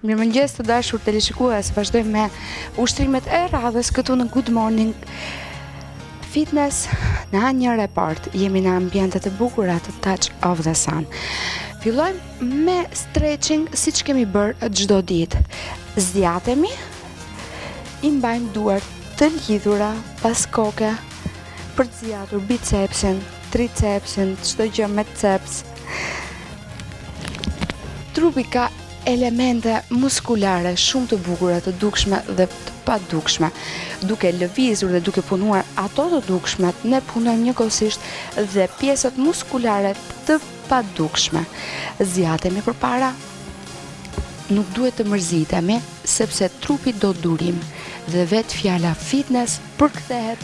Mirëmëngjes të dashur teleshikues, vazhdojmë me ushtrimet e radhës këtu në Good Morning Fitness në Anjë Report. Jemi në ambientet e bukura të Touch of the Sun. Fillojmë me stretching siç kemi bërë çdo ditë. Zgjatemi, i mbajmë duart të lidhura pas koke për të zgjatur bicepsin, tricepsin, çdo gjë me ceps. Trupi ka elemente muskulare shumë të bukura, të dukshme dhe të padukshme. Duke lëvizur dhe duke punuar ato të dukshmet, ne punojmë njëkohësisht dhe pjesët muskulare të padukshme. Zgjatemi përpara, nuk duhet të mërzitemi, sepse trupi do durim dhe vetë fjala fitness përkthehet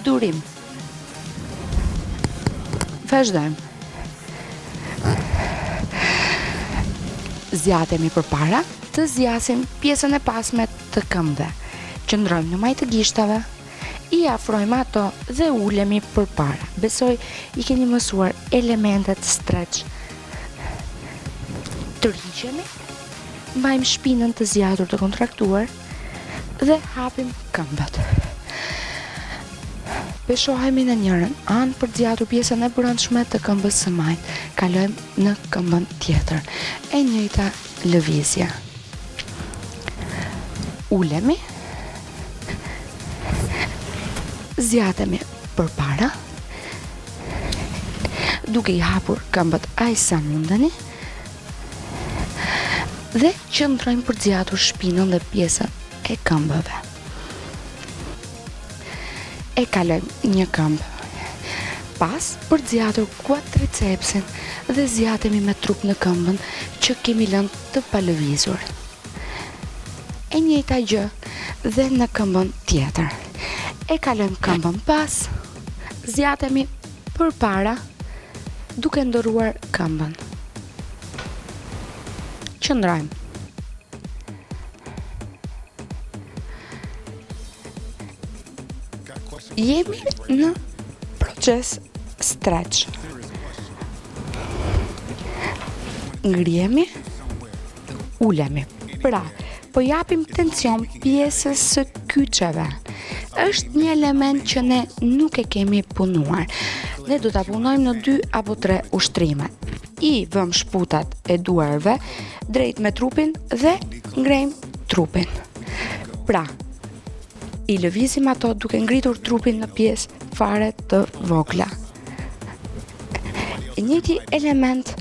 durim. Vazhdojmë. Zgjatemi përpara, të zgjasim pjesën e pasme të këmbëve. Qëndrojmë në majë të gishtave, i afrojmë ato dhe ulemi përpara. Besoj i keni mësuar elementet stretch. Të rriqemi, mbajmë shpinën të zgjatur të kontraktuar dhe hapim këmbët. Peshohemi në njërën anë për të zgjatur pjesën e brendshme të këmbës së majtë. Kalojmë në këmbën tjetër. E njëjta lëvizje. Ulemi. Zgjatemi përpara. Duke i hapur këmbët aq sa mundeni. Dhe qëndrojmë për të zgjatur shpinën dhe pjesën e këmbëve. E kalojmë një këmbë. Pas për të zgjatur quadricepsin dhe zgjatemi me trup në këmbën që kemi lënë të palëvizur. E njëjta gjë dhe në këmbën tjetër. E kalojmë këmbën pas, zgjatemi përpara duke ndëruar këmbën. Qëndrojmë. Jemi në proces stretch. Ngrihemi, ulemi. Pra, po japim tension pjesës së kyçeve. Është një element që ne nuk e kemi punuar. Ne do ta punojmë në 2 apo 3 ushtrime. I vëm shputat e duarve drejt me trupin dhe ngrejmë trupin. Pra, i lëvizim ato duke ngritur trupin në pjesë fare të vogla. Njëti element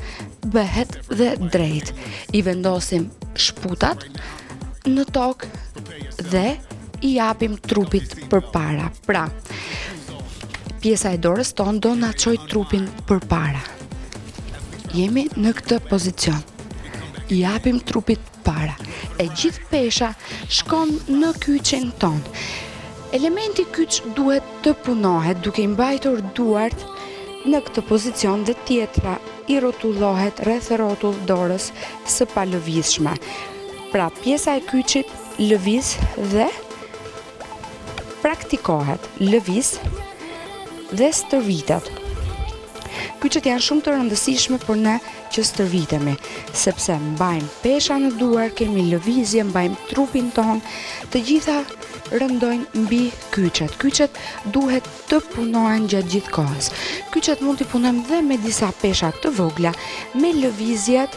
bëhet dhe drejt. I vendosim shputat në tokë dhe i japim trupit përpara. Pra, pjesa e dorës tonë do na çojë trupin përpara. Jemi në këtë pozicion. I japim trupit para. E gjithë pesha shkon në kyçin ton. Elementi kyç duhet të punohet duke i mbajtur duart në këtë pozicion dhe tjetra i rrotullohet rreth rrotull dorës së palëvizshme. Pra pjesa e kyçit lëviz dhe praktikohet, lëviz dhe stërvitet. Kyçet janë shumë të rëndësishme për ne që stërvitemi, sepse mbajmë pesha në duar, kemi lëvizje, mbajmë trupin ton, të gjitha rëndojnë mbi kyçet. Kyçet duhet të punohen gjatë gjithë kohës. Kyçet mund t'i punojmë dhe me disa pesha të vogla, me lëvizjet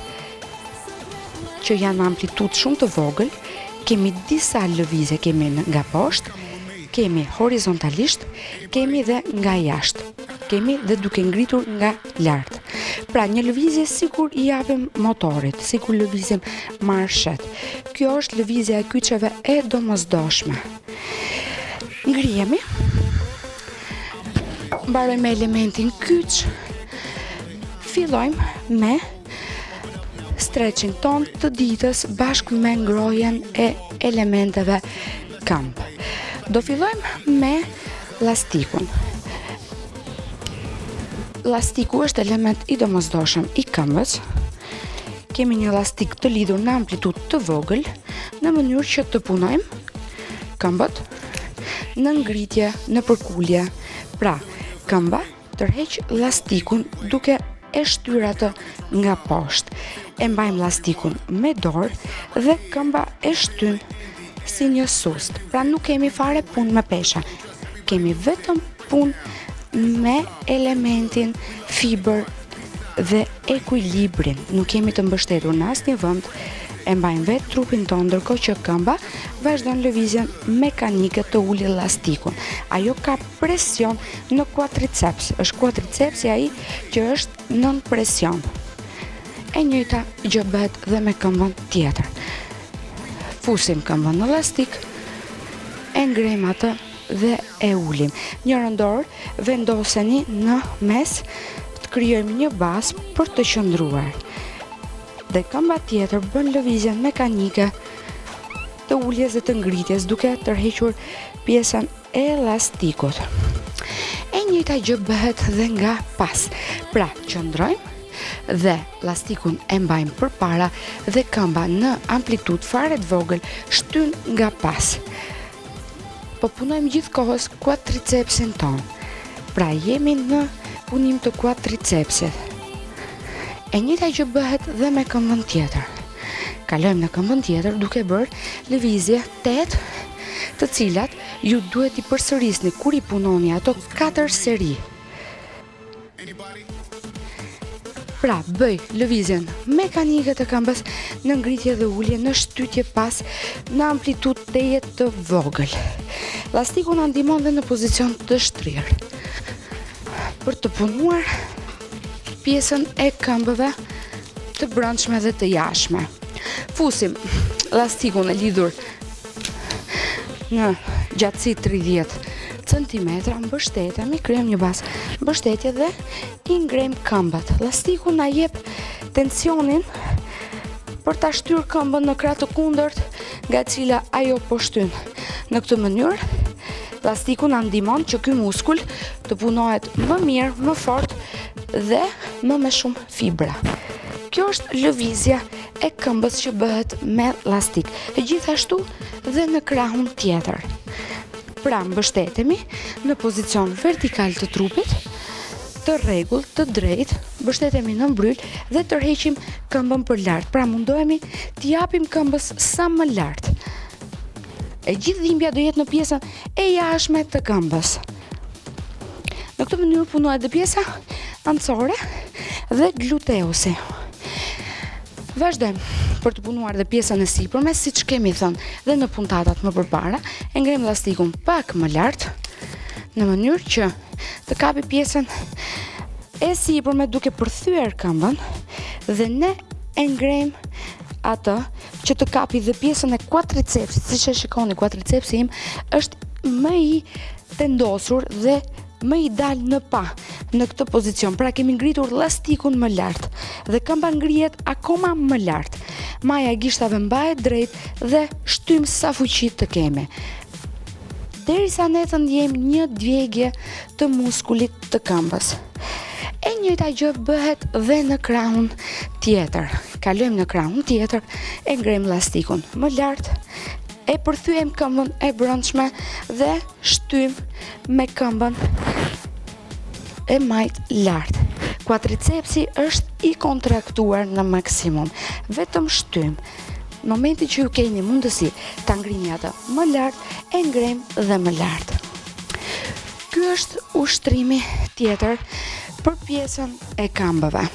që janë me amplitudë shumë të vogël. Kemi disa lëvizje, kemi nga poshtë, kemi horizontalisht, kemi dhe nga jashtë. Kemi dhe duke ngritur nga lartë. Pra një lëvizje sikur i japim motorit, sikur lëvizim marshet. Kjo është lëvizja e kyçeve e domosdoshme. Ngrihemi. Mbarojmë me elementin kyç. Fillojmë me stretching ton të ditës bashkë me ngrohjen e elementeve këmbë. Do fillojmë me lastikun. Lastiku është element i domosdoshëm i këmbës. Kemi një lastik të lidhur në amplitudë të vogël, në mënyrë që të punojmë këmbët në ngritje, në përkulje. Pra, këmba tërheq lastikun duke e shtyr atë nga poshtë. E mbajmë lastikun me dorë dhe këmba e shtyn si një sust. Pra nuk kemi fare punë me pesha. Kemi vetëm punë me elementin fiber dhe ekuilibrin. Nuk kemi të mbështetur në asnjë vend. E mbajmë vetë trupin tonë, ndërkohë që këmba vazhdon lëvizjen mekanike të ulë lastikun. Ajo ka presion në quadriceps. Është quadricepsi ai që është nën presion. E njëjta gjë bëhet dhe me këmbën tjetër. Fusim këmbën në lastik, e ngrejmë atë dhe e ulim. Njërën dorë vendoseni në mes, të krijojmë një bazë për të qëndruar. Dhe këmba tjetër bën lëvizjen mekanike të uljes dhe të ngritjes duke tërhequr pjesën e elastikut. E njëjta gjë bëhet dhe nga pas. Pra, qëndrojmë dhe lastikun e mbajmë përpara dhe këmba në amplitudë fare të vogël shtyn nga pas. Po punojmë gjithkohës quadricepsin ton. Pra, jemi në punim të quadricepsit. E njëjta gjë bëhet dhe me këmbën tjetër. Kalojmë në këmbën tjetër duke bërë lëvizje 8, të cilat ju duhet i përsërisni kur i punoni ato 4 seri. Pra, bëj lëvizjen mekanike të këmbës në ngritje dhe ulje, në shtytje pas, në amplitudë teje të vogël. Lastiku na ndihmon dhe në pozicion të shtrirë. Për të punuar pjesën e këmbëve të brendshme dhe të jashtme. Fusim lastikun e lidhur në gjatësi 30 cm, mbështetemi, krijojmë një bazë mbështetje dhe i ngrejmë këmbët. Lastiku na jep tensionin për ta shtyrë këmbën në krah të kundërt nga e cila ajo po shtyn. Në këtë mënyrë, lastiku na ndihmon që ky muskul të punohet më mirë, më fort dhe më me shumë fibra. Kjo është lëvizja e këmbës që bëhet me lastik. E gjithashtu dhe në krahun tjetër. Pra, mbështetemi në pozicion vertikal të trupit, të rregullt, të drejtë, mbështetemi në mbyll dhe tërheqim këmbën për lart. Pra, mundohemi t'i japim këmbës sa më lart. E gjithë dhimbja do jetë në pjesën e jashtme të këmbës. Në këtë mënyrë punohet dhe pjesa ancore dhe gluteusi. Vazhdojmë për të punuar dhe pjesën e sipërme, siç kemi thënë dhe në puntatat më përpara, e ngrem lastikun pak më lart, në mënyrë që të kapi pjesën e sipërme duke përthyer këmbën dhe ne e ngrem atë që të kapi dhe pjesën e quadricepsit. Siç e shikoni, quadricepsi im është më i tendosur dhe më i dal në pa në këtë pozicion. Pra, kemi ngritur lastikun më lart dhe këmba ngrihet akoma më lart. Maja e gishtave mbahet drejt dhe shtym sa fuqi të kemi, derisa ne të ndjejmë një djegje të muskulit të këmbës. E njëjta gjë bëhet dhe në krahun tjetër. Kalojmë në krahun tjetër, e ngrem lastikun më lart, e përthyem këmbën e brendshme dhe shtym me këmbën e majt lart. Quadricepsi është i kontraktuar në maksimum. Vetëm shtym. Në momentin që ju keni mundësi ta ngrini atë më lart, e ngrem dhe më lart. Ky është ushtrimi tjetër për pjesën e këmbëve.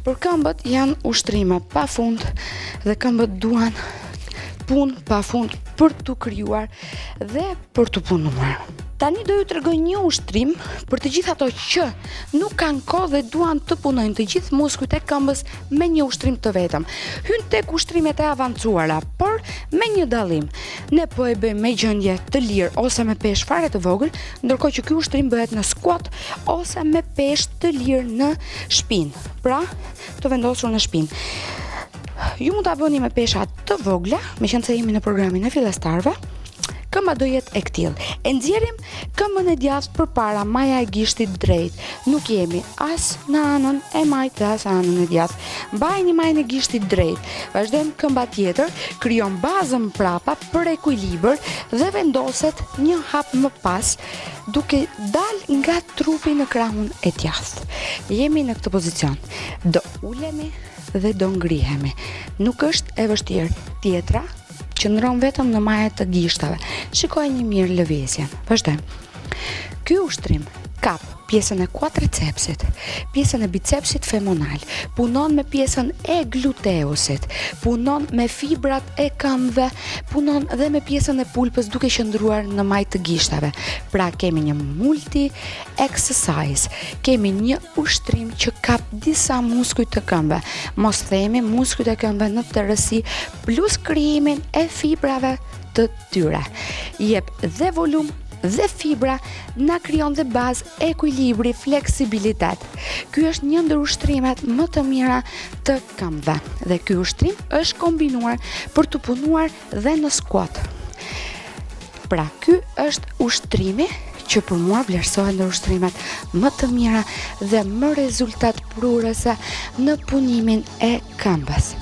Për këmbët janë ushtrime pafund dhe këmbët duan punë pafund për të krijuar dhe për të punuar. Tani do ju tregoj një ushtrim për të gjithë ato që nuk kanë kohë dhe duan të punojnë të gjithë muskujt e këmbës me një ushtrim të vetëm. Hyn tek ushtrimet e avancuara, por me një dallim. Ne po e bëjmë me gjendje të lirë ose me peshë fare të vogël, ndërkohë që ky ushtrim bëhet në squat ose me peshë të lirë në shpinë. Pra, të vendosur në shpinë. Ju mund ta bëni me pesha të vogla, meqense jemi në programin e fillestarëve. këmba do jetë e këtillë. E nxjerrim këmbën e djathtë përpara, maja e gishtit drejt. Nuk jemi as në anën e majtë dhe as anën e djathtë. Mbajini majën e gishtit drejt. Vazhdojmë këmba tjetër, krijon bazën prapa për ekuilibër dhe vendoset një hap më pas, duke dal nga trupi në krahun e djathtë. Jemi në këtë pozicion. Do ulemi dhe do ngrihemi. Nuk është e vështirë. Tjetra qëndron vetëm në majat të gishtave. Shikojeni mirë lëvizjen. Vazhdojmë. Ky ushtrim kap pjesën e quadricepsit, pjesën e bicepsit femoral, punon me pjesën e gluteusit, punon me fibrat e këmbëve, punon dhe me pjesën e pulpës duke qëndruar në majtë të gishtave. Pra kemi një multi exercise, kemi një ushtrim që kap disa muskuj të këmbëve. Mos themi muskujt e këmbëve në tërësi plus krijimin e fibrave të tyre. Jep dhe volum dhe fibra, na krijon dhe bazë, ekuilibri, fleksibilitet. Ky është një ndër ushtrimet më të mira të këmbëve dhe ky ushtrim është kombinuar për të punuar dhe në squat. Pra, ky është ushtrimi që për mua vlerësohet ndër ushtrimet më të mira dhe më rezultat prurëse në punimin e këmbës.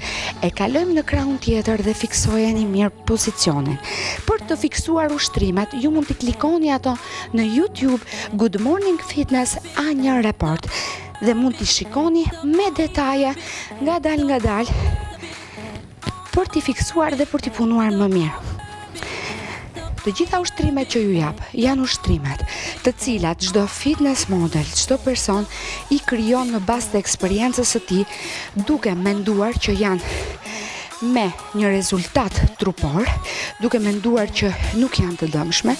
E kalojmë në krahun tjetër dhe fiksojeni mirë pozicionin. Për të fiksuar ushtrimet, ju mund të klikoni ato në YouTube Good Morning Fitness A1 Report dhe mund t'i shikoni me detaje nga dal për t'i fiksuar dhe për t'i punuar më mirë. Të gjitha ushtrimet që ju jap janë ushtrimet të cilat çdo fitness model, çdo person i krijon në bazë të eksperiencës së tij, duke menduar që janë me një rezultat trupor, duke menduar që nuk janë të dëmshme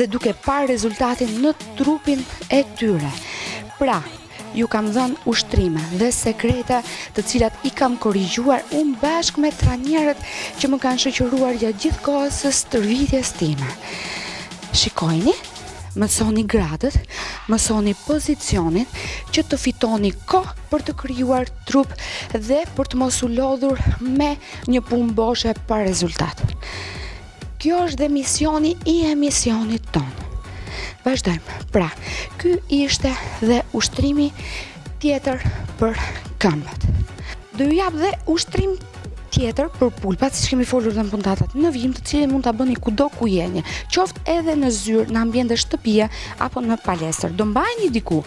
dhe duke parë rezultatin në trupin e tyre. Pra, ju kam dhënë ushtrime dhe sekrete të cilat i kam korrigjuar unë bashkë me trajnerët që më kanë shoqëruar gjatë gjithë kohës së stërvitjes time. Shikojni, mësoni gradët, mësoni pozicionin që të fitoni kohë për të krijuar trup dhe për të mos u lodhur me një punë boshe pa rezultat. Kjo është dhe misioni i emisionit tonë. Vazhdojmë. Pra, ky ishte dhe ushtrimi tjetër për këmbët. Do ju jap dhe ushtrim tjetër për pulpat, siç kemi folur dhe në puntatat në vijim, të cilin mund ta bëni kudo ku jeni, qoftë edhe në zyrë, në ambiente shtëpie apo në palestër. Do mbajeni diku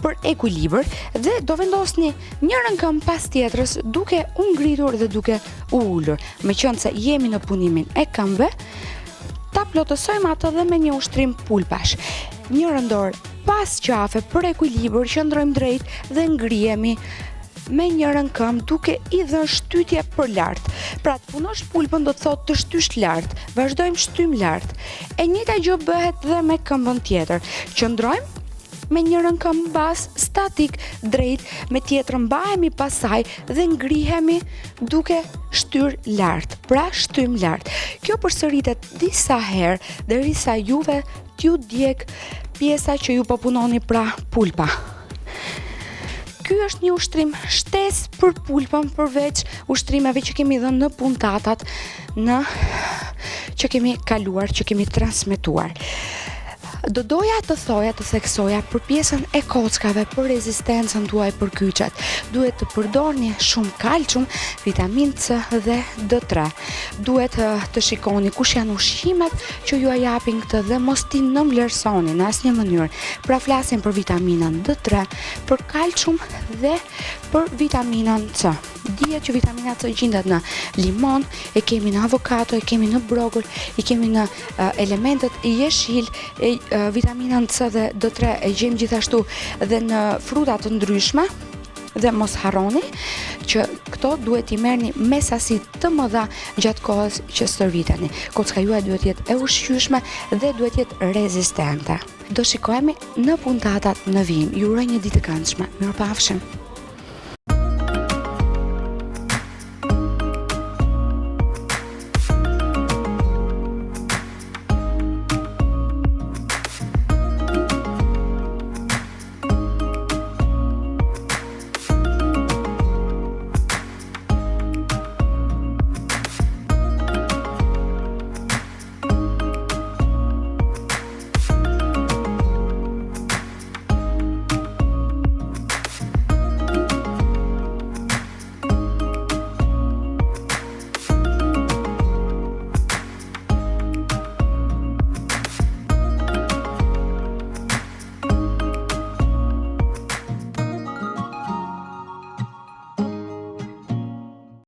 për ekuilibër dhe do vendosni njërin këmbë pas tjetrës duke u ngritur dhe duke u ulur. Meqense jemi në punimin e këmbëve, ta plotësojmë ato dhe me një ushtrim pulpash. Njërën dorë pas qafe për ekuilibër, qëndrojmë drejt dhe ngrihemi me njërën këmbë duke i dhënë shtytje për lart. Pra, të punosh pulpën do të thotë të shtysh lart, vazhdojmë shtym lart. E njëjta gjë bëhet dhe me këmbën tjetër. Qëndrojmë me njërën këmbë bas statik drejt, me tjetrën mbahemi pasaj dhe ngrihemi duke shtyr lart, pra shtym lart. Kjo përsëritet disa herë derisa juve t'ju djeg pjesa që ju po punoni, pra pulpa. Ky është një ushtrim shtesë për pulpën, përveç ushtrimeve që kemi dhënë në puntatat, që kemi kaluar, që kemi transmetuar. Do doja të thoja, të theksoja për pjesën e kockave, për rezistencën tuaj për kyçet. Duhet të përdorni shumë kalcium, vitamin C dhe D3. Duhet të shikoni kush janë ushqimet që ju japin këtë dhe mos t'i nënvlerësoni në asnjë mënyrë. Pra flasim për vitaminën D3, për kalcium dhe për vitaminën C. Dihet që vitamina C gjendet në limon, e kemi në avokado, e kemi në brokull, e kemi në elementet e jeshil, vitaminën C dhe D3 e gjejmë gjithashtu dhe në fruta të ndryshme. Dhe mos harroni që këto duhet i merrni me sasi të mëdha gjatë kohës që stërviteni. Kocka juaj duhet jetë e ushqyeshme dhe duhet jetë rezistente. Do shikohemi në puntatat në vijim. Ju uroj një ditë të këndshme. Mirupafshim.